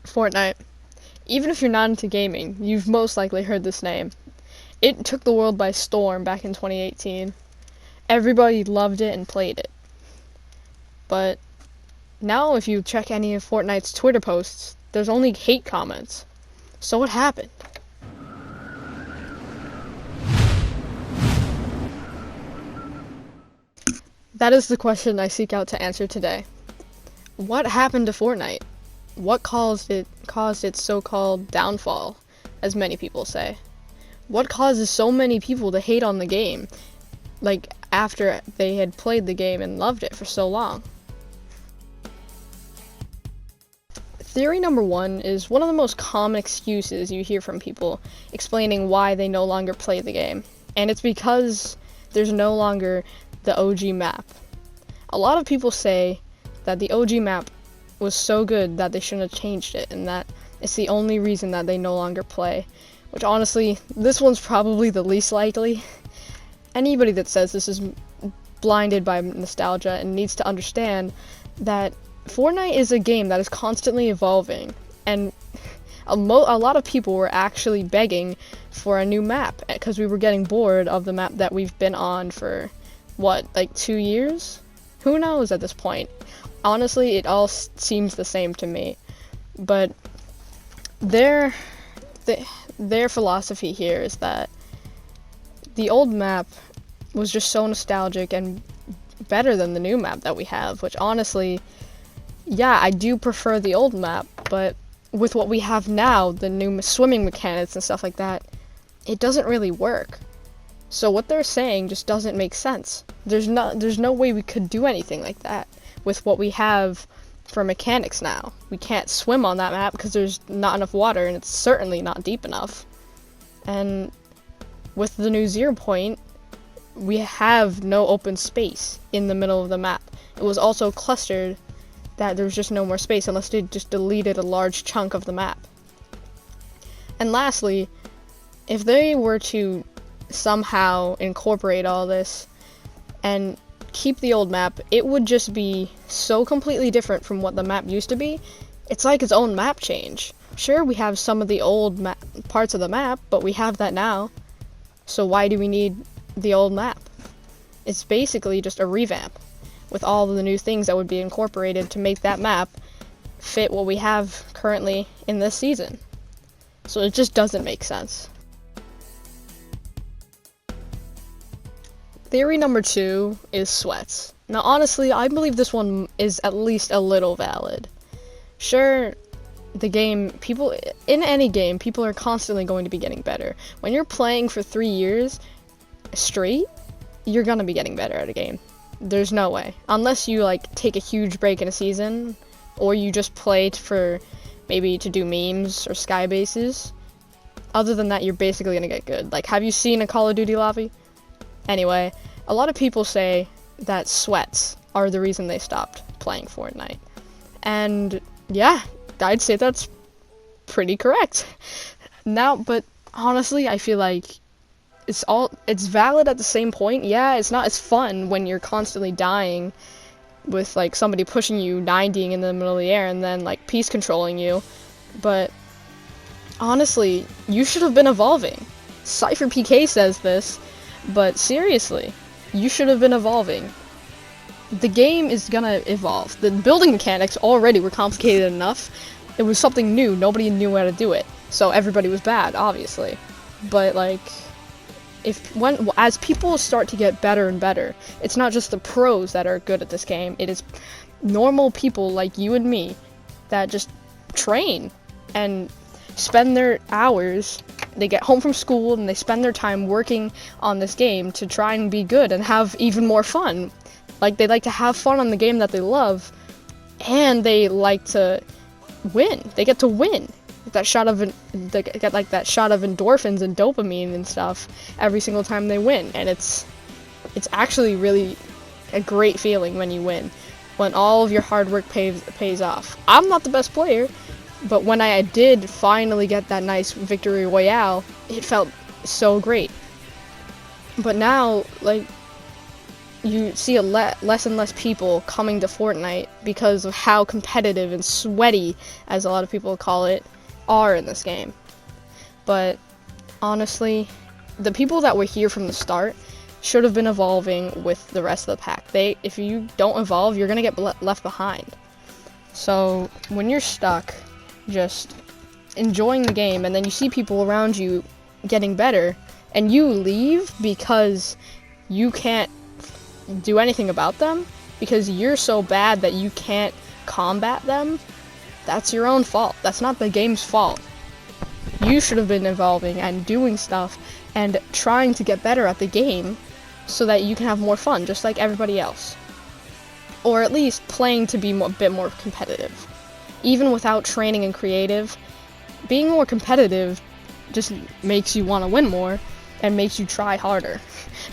Fortnite. Even if you're not into gaming, you've most likely heard this name. It took the world by storm back in 2018. Everybody loved it and played it. But now if you check any of Fortnite's Twitter posts, there's only hate comments. So what happened? That is the question I seek out to answer today. What happened to Fortnite? What caused its so-called downfall, as many people say? What causes so many people to hate on the game, like after they had played the game and loved it for so long? Theory number one is one of the most common excuses you hear from people explaining why they no longer play the game, and it's because there's no longer the OG map. A lot of people say that the OG map was so good that they shouldn't have changed it, and that it's the only reason that they no longer play. Which honestly, this one's probably the least likely. Anybody that says this is blinded by nostalgia and needs to understand that Fortnite is a game that is constantly evolving, and a lot of people were actually begging for a new map because we were getting bored of the map that we've been on for, like 2 years? Who knows at this point? Honestly, it all seems the same to me. But their philosophy here is that the old map was just so nostalgic and better than the new map that we have, which honestly, yeah, I do prefer the old map, but with what we have now, the new swimming mechanics and stuff like that, it doesn't really work. So what they're saying just doesn't make sense. There's no way we could do anything like that with what we have for mechanics now. We can't swim on that map because there's not enough water, and it's certainly not deep enough. And with the new 0 point, we have no open space in the middle of the map. It was also clustered that there's just no more space unless they just deleted a large chunk of the map. And lastly, if they were to somehow incorporate all this and keep the old map, it would just be so completely different from what the map used to be. It's like its own map change. Sure, we have some of the old parts of the map, but we have that now. So why do we need the old map? It's basically just a revamp with all of the new things that would be incorporated to make that map fit what we have currently in this season. So it just doesn't make sense. Theory number two is sweats. Now honestly, I believe this one is at least a little valid. Sure, in any game, people are constantly going to be getting better. When you're playing for 3 years straight, you're gonna be getting better at a game. There's no way. Unless you take a huge break in a season, or you just play for maybe to do memes or sky bases. Other than that, you're basically gonna get good. Have you seen a Call of Duty lobby? Anyway, a lot of people say that sweats are the reason they stopped playing Fortnite. And yeah, I'd say that's pretty correct. Now, but honestly, I feel like it's valid at the same point. Yeah, it's not as fun when you're constantly dying with somebody pushing you 90 in the middle of the air and then peace controlling you. But honestly, you should have been evolving. Cypher PK says this. But seriously, you should have been evolving. The game is gonna evolve. The building mechanics already were complicated enough. It was something new. Nobody knew how to do it. So everybody was bad, obviously. But as people start to get better and better, it's not just the pros that are good at this game. It is normal people like you and me that just train and spend their hours. They get home from school and they spend their time working on this game to try and be good and have even more fun. They like to have fun on the game that they love, and they like to win. They get to win. They get that shot of endorphins and dopamine and stuff every single time they win, and it's actually really a great feeling when you win, when all of your hard work pays off. I'm not the best player, but when I did finally get that nice victory royale, it felt so great. But now, you see less and less people coming to Fortnite because of how competitive and sweaty, as a lot of people call it, are in this game. But honestly, the people that were here from the start should have been evolving with the rest of the pack. If you don't evolve, you're gonna get left behind. So when you're stuck just enjoying the game and then you see people around you getting better and you leave because you can't do anything about them, because you're so bad that you can't combat them, that's your own fault. That's not the game's fault. You should have been evolving and doing stuff and trying to get better at the game so that you can have more fun, just like everybody else. Or at least playing to be a bit more competitive. Even without training and creative, being more competitive just makes you want to win more and makes you try harder.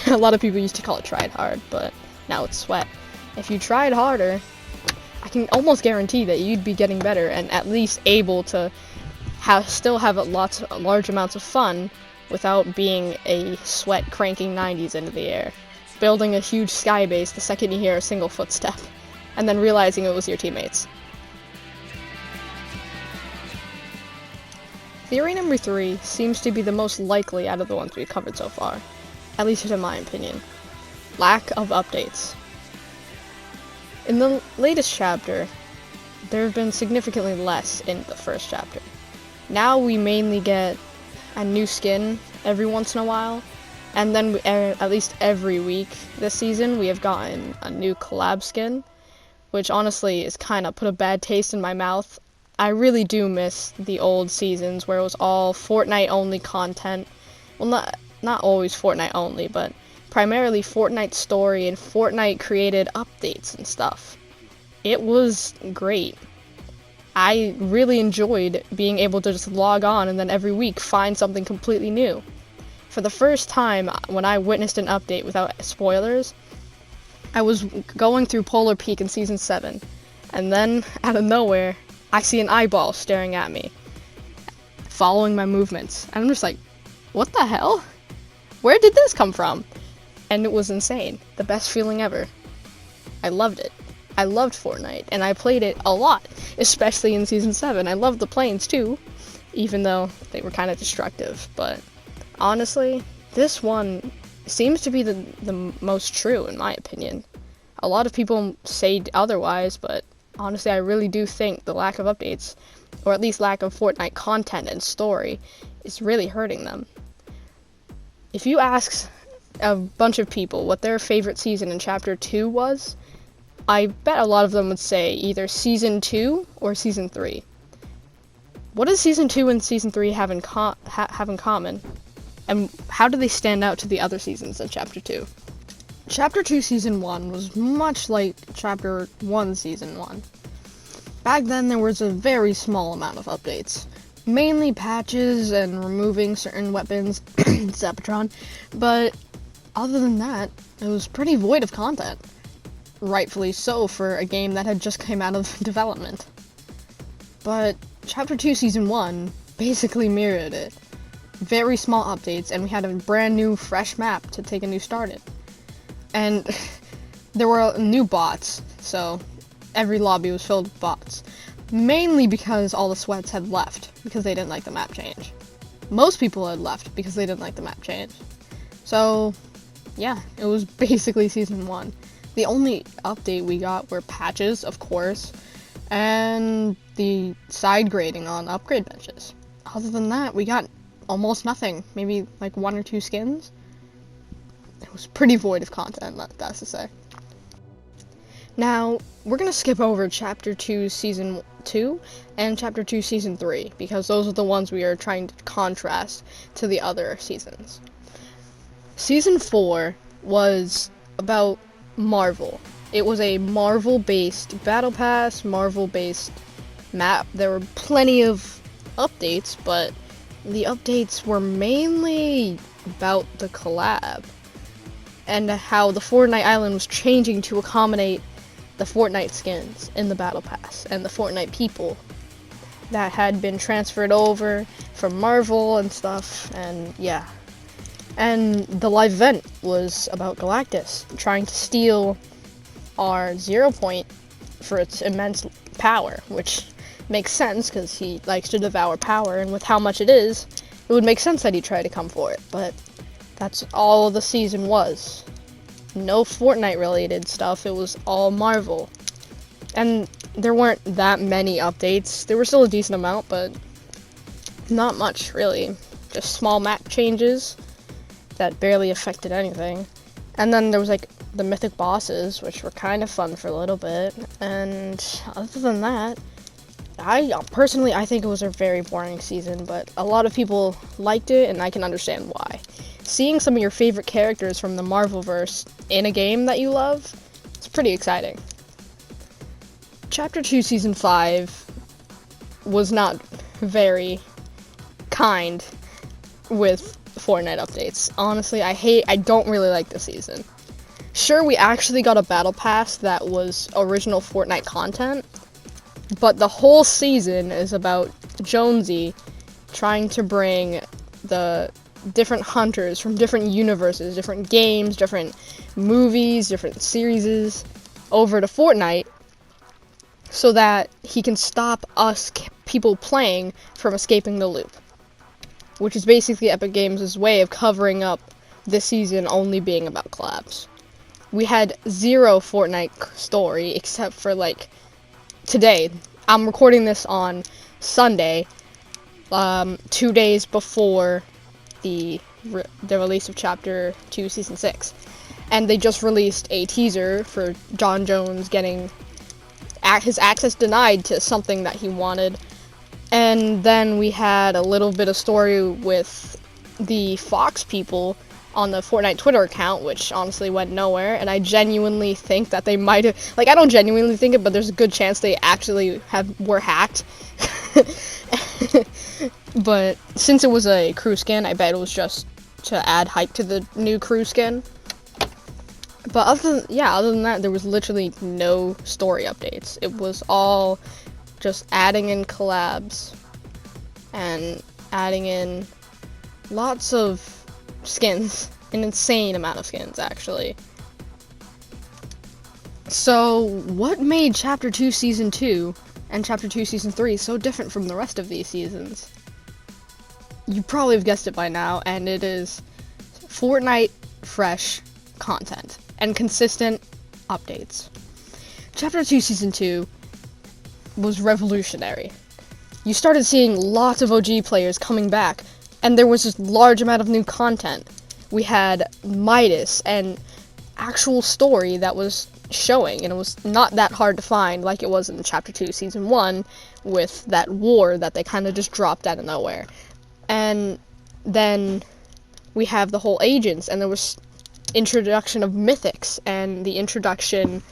A lot of people used to call it tried hard, but now it's sweat. If you tried harder, I can almost guarantee that you'd be getting better and at least able to still have large amounts of fun without being a sweat cranking 90s into the air, building a huge sky base the second you hear a single footstep, and then realizing it was your teammates. Theory number 3 seems to be the most likely out of the ones we've covered so far, at least in my opinion. Lack of updates. In the latest chapter, there have been significantly less in the first chapter. Now we mainly get a new skin every once in a while, and then at least every week this season we have gotten a new collab skin, which honestly is kind of put a bad taste in my mouth. I really do miss the old seasons where it was all Fortnite only content. Well, not always Fortnite only, but primarily Fortnite story and Fortnite created updates and stuff. It was great. I really enjoyed being able to just log on and then every week find something completely new. For the first time, when I witnessed an update without spoilers, I was going through Polar Peak in Season 7, and then, out of nowhere, I see an eyeball staring at me, following my movements. And I'm just like, what the hell? Where did this come from? And it was insane. The best feeling ever. I loved it. I loved Fortnite, and I played it a lot, especially in Season 7. I loved the planes too, even though they were kind of destructive. But honestly, this one seems to be the most true, in my opinion. A lot of people say otherwise, but honestly, I really do think the lack of updates, or at least lack of Fortnite content and story, is really hurting them. If you ask a bunch of people what their favorite season in Chapter 2 was, I bet a lot of them would say either Season 2 or Season 3. What does Season 2 and Season 3 have in common? And how do they stand out to the other seasons of Chapter 2? Chapter 2 Season 1 was much like Chapter 1 Season 1. Back then there was a very small amount of updates. Mainly patches and removing certain weapons, Zapatron, but other than that, it was pretty void of content. Rightfully so for a game that had just come out of development. But Chapter 2 Season 1 basically mirrored it. Very small updates, and we had a brand new, fresh map to take a new start in. And there were new bots, so every lobby was filled with bots. Mainly because all the sweats had left, because they didn't like the map change. Most people had left because they didn't like the map change. So, yeah, it was basically Season 1. The only update we got were patches, of course, and the side grading on upgrade benches. Other than that, we got almost nothing. Maybe like 1 or 2 skins. It was pretty void of content, that's to say. Now, we're going to skip over Chapter 2 Season 2 and Chapter 2 Season 3, because those are the ones we are trying to contrast to the other seasons. Season 4 was about Marvel. It was a Marvel-based battle pass, Marvel-based map. There were plenty of updates, but the updates were mainly about the collab and how the Fortnite island was changing to accommodate the Fortnite skins in the battle pass and the Fortnite people that had been transferred over from Marvel and stuff. And yeah, And the live event was about Galactus trying to steal our 0 point for its immense power, which makes sense because he likes to devour power, and with how much it is, it would make sense that he'd try to come for it. But that's all the season was. No Fortnite related stuff, it was all Marvel. And there weren't that many updates. There were still a decent amount, but not much really. Just small map changes that barely affected anything. And then there was like the mythic bosses, which were kind of fun for a little bit. And other than that, I think it was a very boring season, but a lot of people liked it, and I can understand why. Seeing some of your favorite characters from the Marvelverse in a game that you love, it's pretty exciting. Chapter 2 Season 5 was not very kind with Fortnite updates. Honestly, I don't really like this season. Sure, we actually got a battle pass that was original Fortnite content, but the whole season is about Jonesy trying to bring the different hunters from different universes, different games, different movies, different series over to Fortnite so that he can stop us people playing from escaping the loop. Which is basically Epic Games' way of covering up this season only being about collabs. We had 0 Fortnite story except for like today. I'm recording this on Sunday, 2 days before the release of Chapter 2 Season 6. And they just released a teaser for John Jones getting his access denied to something that he wanted. And then we had a little bit of story with the Fox people on the Fortnite Twitter account, which honestly went nowhere, and I genuinely think that they might have, like, I don't genuinely think it, but there's a good chance they actually were hacked. But since it was a crew skin, I bet it was just to add hype to the new crew skin. But other than that, there was literally no story updates. It was all just adding in collabs and adding in lots of skins, an insane amount of skins actually. So what made Chapter 2 Season 2 and Chapter 2 Season 3 so different from the rest of these seasons? You probably have guessed it by now, and it is Fortnite fresh content and consistent updates. Chapter 2 Season 2 was revolutionary. You started seeing lots of OG players coming back, and there was this large amount of new content. We had Midas and actual story that was showing, and it was not that hard to find like it was in Chapter 2 Season 1 with that war that they kind of just dropped out of nowhere. And then we have the whole agents, and there was introduction of mythics and the introduction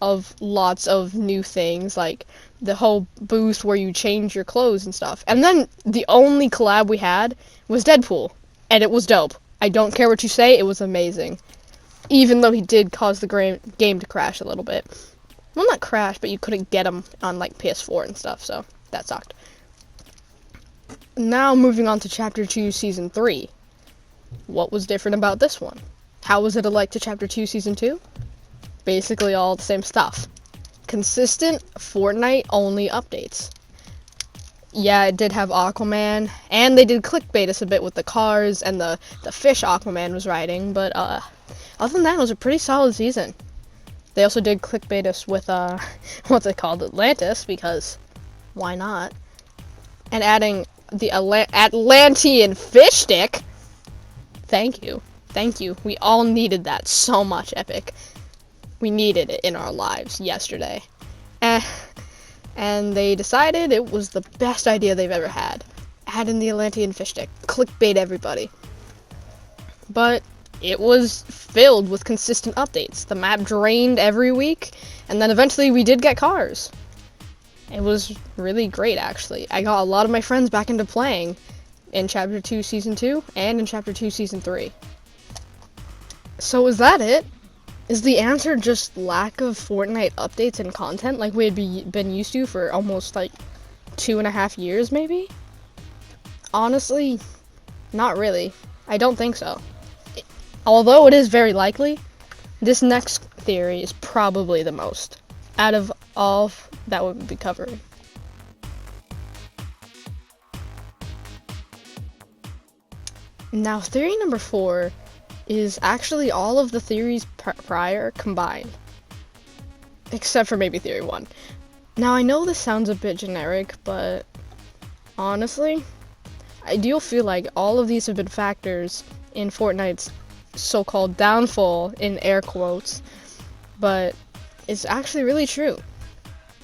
of lots of new things, like the whole booth where you change your clothes and stuff. And then the only collab we had was Deadpool, and it was dope. I don't care what you say, it was amazing. Even though he did cause the game to crash a little bit. Well, not crash, but you couldn't get him on like PS4 and stuff, so that sucked. Now moving on to Chapter 2 Season 3. What was different about this one? How was it alike to Chapter 2 Season 2? Basically all the same stuff. Consistent Fortnite-only updates. Yeah, it did have Aquaman, and they did clickbait us a bit with the cars and the fish Aquaman was riding, but other than that, it was a pretty solid season. They also did clickbait us with, what's it called, Atlantis, because why not? And adding the Atlantean fish stick. Thank you. We all needed that so much, Epic. We needed it in our lives yesterday. And they decided it was the best idea they've ever had. Add in the Atlantean fish stick. Clickbait everybody. But it was filled with consistent updates. The map drained every week, and then eventually we did get cars. It was really great, actually. I got a lot of my friends back into playing in Chapter 2 Season 2 and in Chapter 2 Season 3. So is that it? Is the answer just lack of Fortnite updates and content like we had been used to for almost like 2.5 years, maybe? Honestly, not really. I don't think so. although it is very likely, this next theory is probably the most out of all that we'll be covering. Now, theory number 4 is actually all of the theories prior combined, except for maybe theory 1. Now, I know this sounds a bit generic, but honestly, I do feel like all of these have been factors in Fortnite's so-called downfall, in air quotes, but it's actually really true.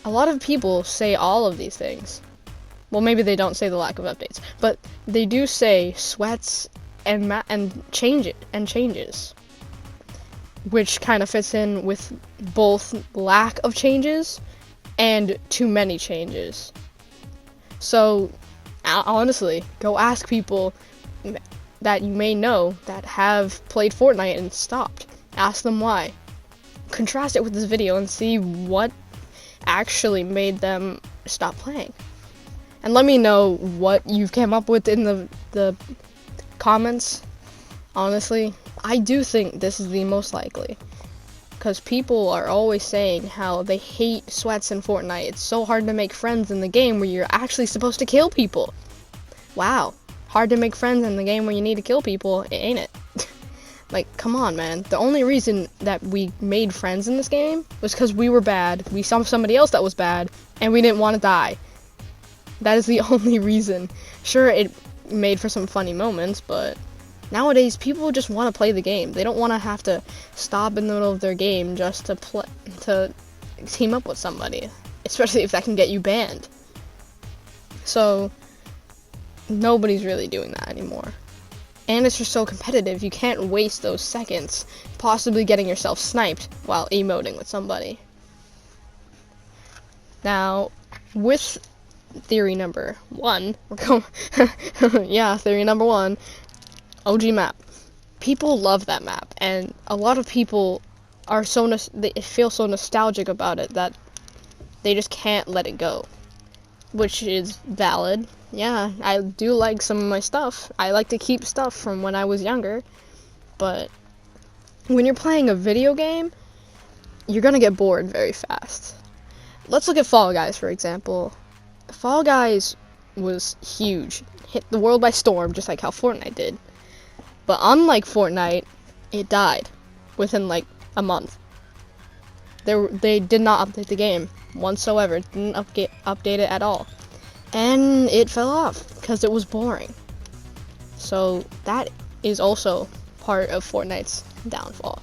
A lot of people say all of these things. Well, maybe they don't say the lack of updates, but they do say sweats and changes, which kind of fits in with both lack of changes and too many changes. So, honestly, go ask people that you may know that have played Fortnite and stopped. Ask them why. Contrast it with this video and see what actually made them stop playing. And let me know what you've came up with in the comments. Honestly, I do think this is the most likely, because people are always saying how they hate sweats in Fortnite. It's so hard to make friends in the game where you're actually supposed to kill people. Wow, hard to make friends in the game where you need to kill people, ain't it? Like, come on, man. The only reason that we made friends in this game was because we were bad, we saw somebody else that was bad, and we didn't want to die. That is the only reason. Sure, it made for some funny moments, but nowadays people just want to play the game. They don't want to have to stop in the middle of their game just to team up with somebody, especially if that can get you banned. So nobody's really doing that anymore. And it's just so competitive, you can't waste those seconds possibly getting yourself sniped while emoting with somebody. Now, with theory number 1, we're going theory number 1, OG map. People love that map, and a lot of people are they feel so nostalgic about it that they just can't let it go, which is valid. Yeah, I do like some of my stuff. I like to keep stuff from when I was younger, but when you're playing a video game, you're gonna get bored very fast. Let's look at Fall Guys, for example. Fall Guys was huge, hit the world by storm, just like how Fortnite did. But unlike Fortnite, it died within like a month. They did not update the game whatsoever, didn't update it at all. And it fell off because it was boring. So that is also part of Fortnite's downfall.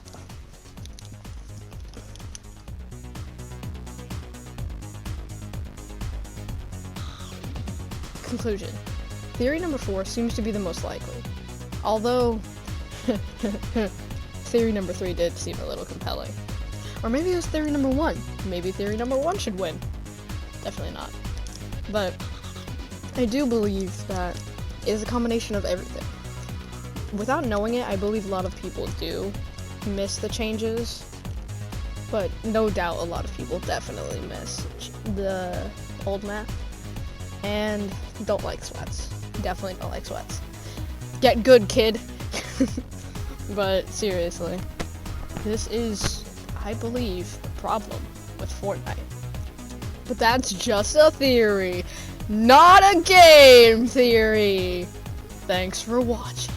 Conclusion. Theory number 4 seems to be the most likely. Although, theory number 3 did seem a little compelling. Or maybe it was theory number 1. Maybe theory number 1 should win. Definitely not. But I do believe that it is a combination of everything. Without knowing it, I believe a lot of people do miss the changes. But no doubt a lot of people definitely miss the old map. And don't like sweats. Definitely don't like sweats. Get good, kid. But seriously, this is, I believe, the problem with Fortnite. But that's just a theory, not a game theory. Thanks for watching.